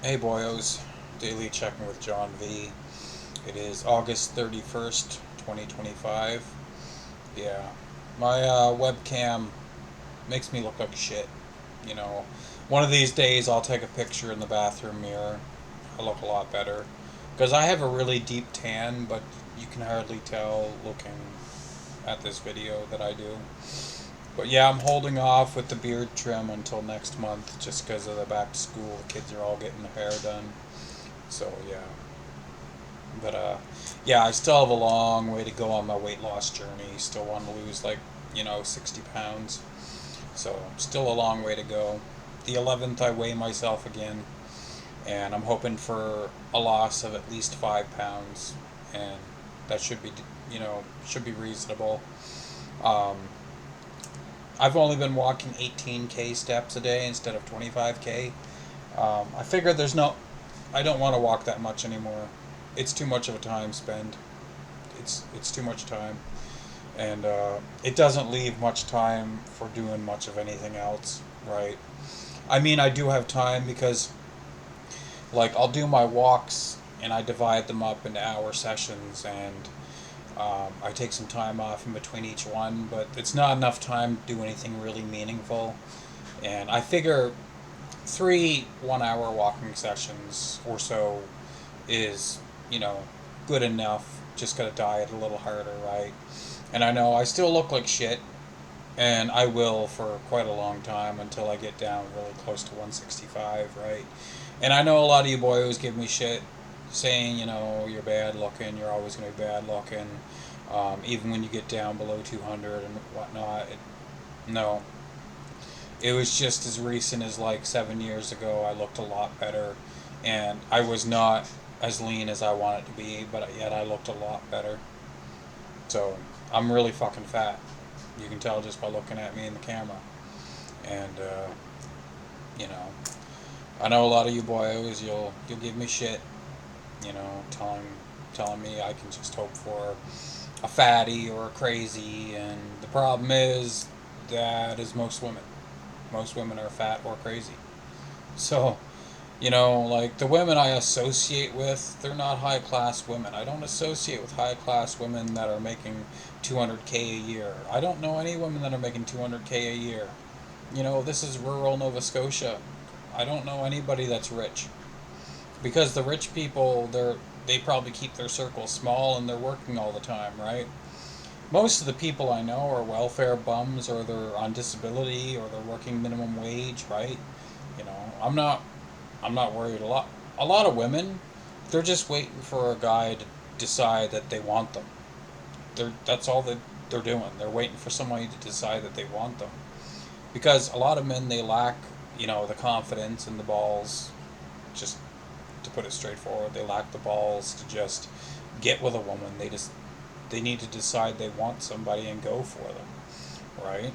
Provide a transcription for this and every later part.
Hey boyos, daily checking with John V. It is August 31st, 2025. Yeah, my webcam makes me look like shit. You know, one of these days I'll take a picture in the bathroom mirror. I look a lot better. Because I have a really deep tan, but you can hardly tell looking at this video that I do. But yeah, I'm holding off with the beard trim until next month just because of the back to school. The kids are all getting their hair done. So yeah. But yeah, I still have a long way to go on my weight loss journey. Still want to lose 60 pounds. So still a long way to go. The 11th, I weigh myself again, and I'm hoping for a loss of at least 5 pounds, and that should be, should be reasonable. Um, I've only been walking 18K steps a day instead of 25K. I figure I don't want to walk that much anymore. It's too much of a time spend. It's too much time, and it doesn't leave much time for doing much of anything else, right? I mean, I do have time because I'll do my walks and I divide them up into hour sessions, and I take some time off in between each one, but it's not enough time to do anything really meaningful. And I figure 3 1 hour walking sessions or so is, you know, good enough. Just gotta diet a little harder, right? And I know I still look like shit, and I will for quite a long time until I get down really close to 165, right? And I know a lot of you boys give me shit saying, you're bad looking, you're always going to be bad looking, even when you get down below 200 and whatnot. No, it was just as recent as like 7 years ago. I looked a lot better, and I was not as lean as I wanted to be, but yet I looked a lot better. So I'm really fucking fat. You can tell just by looking at me in the camera. And you know, I know a lot of you boys. You'll give me shit. Telling me I can just hope for a fatty or a crazy, and the problem is that is most women. Most women are fat or crazy. So, like the women I associate with, they're not high class women. I don't associate with high class women that are making 200K a year. I don't know any women that are making 200K a year. This is rural Nova Scotia. I don't know anybody that's rich. Because the rich people, they probably keep their circle small and they're working all the time, right? Most of the people I know are welfare bums, or they're on disability, or they're working minimum wage, right? You know, I'm not worried. A lot of women, they're just waiting for a guy to decide that they want them. That's all that they're doing. They're waiting for somebody to decide that they want them. Because a lot of men, they lack, the confidence and the balls, just to put it straightforward, they lack the balls to just get with a woman. They need to decide they want somebody and go for them, right?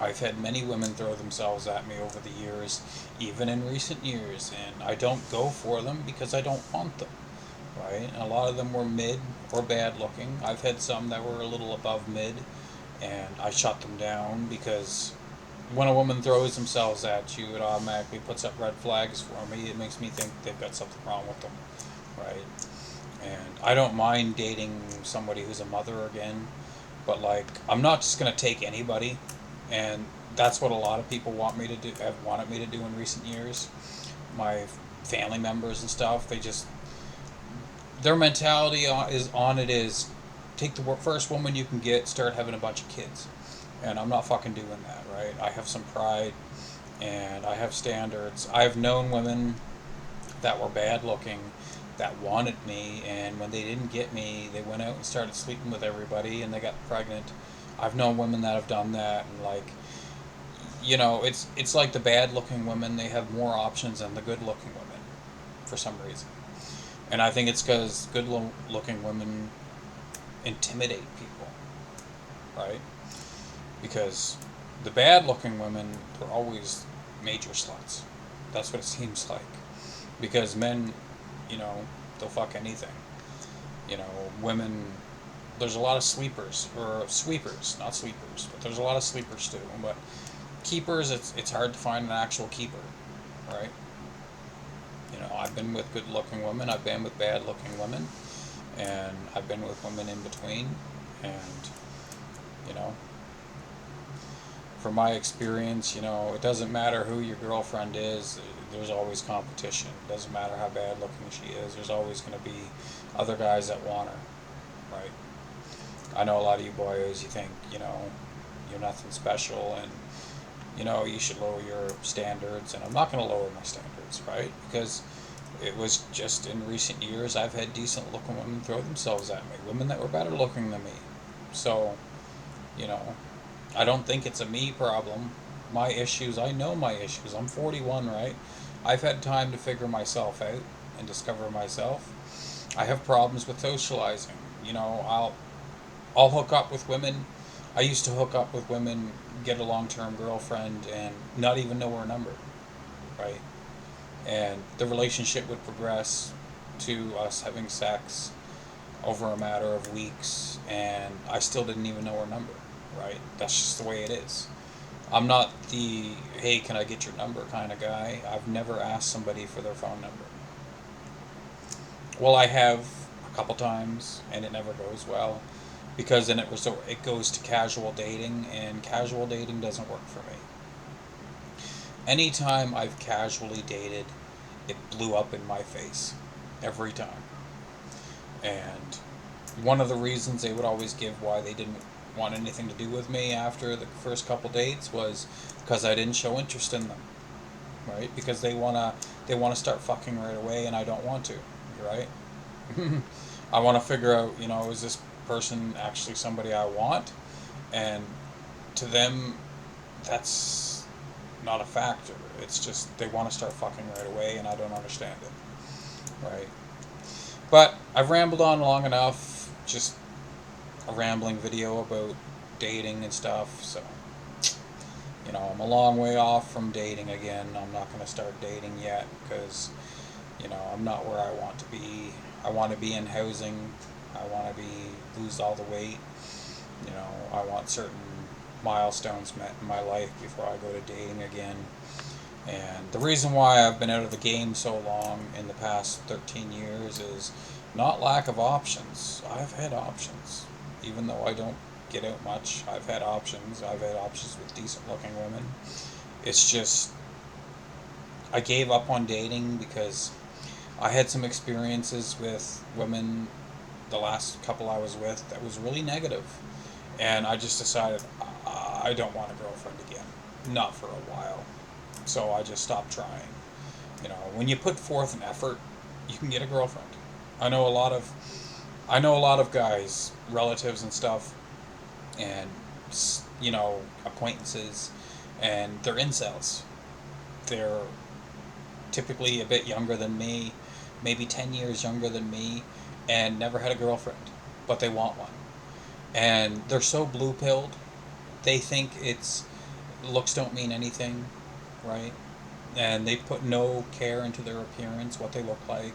I've had many women throw themselves at me over the years, even in recent years, and I don't go for them because I don't want them, right? And a lot of them were mid or bad looking. I've had some that were a little above mid, and I shut them down because when a woman throws themselves at you, it automatically puts up red flags for me. It makes me think they've got something wrong with them, right? And I don't mind dating somebody who's a mother again, but I'm not just gonna take anybody, and that's what a lot of people want me to do. Have wanted me to do in recent years. My family members and stuff, their mentality is take the first woman you can get, start having a bunch of kids, and I'm not fucking doing that, right? I have some pride, and I have standards. I've known women that were bad looking that wanted me, and when they didn't get me, they went out and started sleeping with everybody and they got pregnant. I've known women that have done that, and it's like the bad looking women, they have more options than the good looking women for some reason. And I think it's because looking women intimidate people, right? Because the bad looking women are always major sluts. That's what it seems like. Because men, you know, they'll fuck anything. Women, there's a lot of sleepers, or sweepers, not sleepers, but there's a lot of sleepers too. But keepers, it's hard to find an actual keeper, right? You know, I've been with good looking women, I've been with bad looking women, and I've been with women in between. And, you know, from my experience, you know, it doesn't matter who your girlfriend is, there's always competition. It doesn't matter how bad looking she is, there's always going to be other guys that want her, right? I know a lot of you boys, you think, you know, you're nothing special and, you know, you should lower your standards. And I'm not going to lower my standards, right? Because it was just in recent years I've had decent looking women throw themselves at me, women that were better looking than me. So, you know, I don't think it's a me problem. My issues, I know my issues. I'm 41, right? I've had time to figure myself out and discover myself. I have problems with socializing. You know, I'll hook up with women. I used to hook up with women, get a long-term girlfriend, and not even know her number, right? And the relationship would progress to us having sex over a matter of weeks, and I still didn't even know her number, right? That's just the way it is. I'm not the, hey, can I get your number kind of guy. I've never asked somebody for their phone number. Well, I have a couple times, and it never goes well because then it goes to casual dating, and casual dating doesn't work for me. Anytime I've casually dated, it blew up in my face every time. And one of the reasons they would always give why they didn't want anything to do with me after the first couple dates was because I didn't show interest in them, right? Because they wanna start fucking right away, and I don't want to, right? I want to figure out, you know, is this person actually somebody I want? And to them, that's not a factor. It's just they want to start fucking right away, and I don't understand it, right? But I've rambled on long enough. Just a rambling video about dating and stuff. So, you know, I'm a long way off from dating again. I'm not going to start dating yet because, you know, I'm not where I want to be. I want to be in housing. I want to be lose all the weight. You know, I want certain milestones met in my life before I go to dating again. And the reason why I've been out of the game so long in the past 13 years is not lack of options. I've had options. Even though I don't get out much, I've had options. I've had options with decent looking women. It's just, I gave up on dating because I had some experiences with women the last couple I was with that was really negative. And I just decided I don't want a girlfriend again. Not for a while. So I just stopped trying. You know, when you put forth an effort, you can get a girlfriend. I know a lot of I know a lot of guys, relatives and stuff, and you know, acquaintances, and they're incels. They're typically a bit younger than me, maybe 10 years younger than me, and never had a girlfriend, but they want one. And they're so blue pilled, they think it's looks don't mean anything, right? And they put no care into their appearance, what they look like,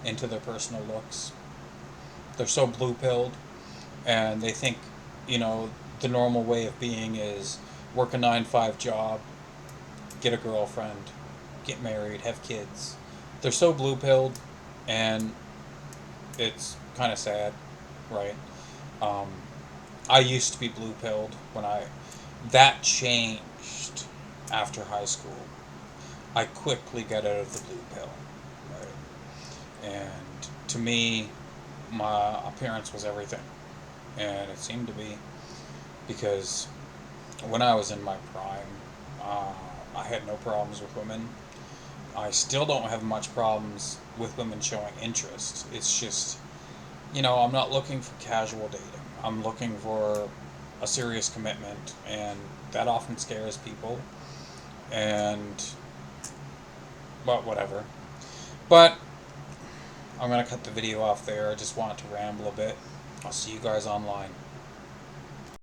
into their personal looks. They're so blue pilled, and they think, you know, the normal way of being is work a 9 to 5 job, get a girlfriend, get married, have kids. They're so blue pilled, and it's kind of sad, right? Um, I used to be blue pilled when I that changed after high school. I quickly got out of the blue pill, right? And to me, my appearance was everything, and it seemed to be because when I was in my prime, uh, I had no problems with women. I still don't have much problems with women showing interest. It's just, you know, I'm not looking for casual dating. I'm looking for a serious commitment, and that often scares people. And, but whatever. But I'm gonna cut the video off there. I just want to ramble a bit. I'll see you guys online.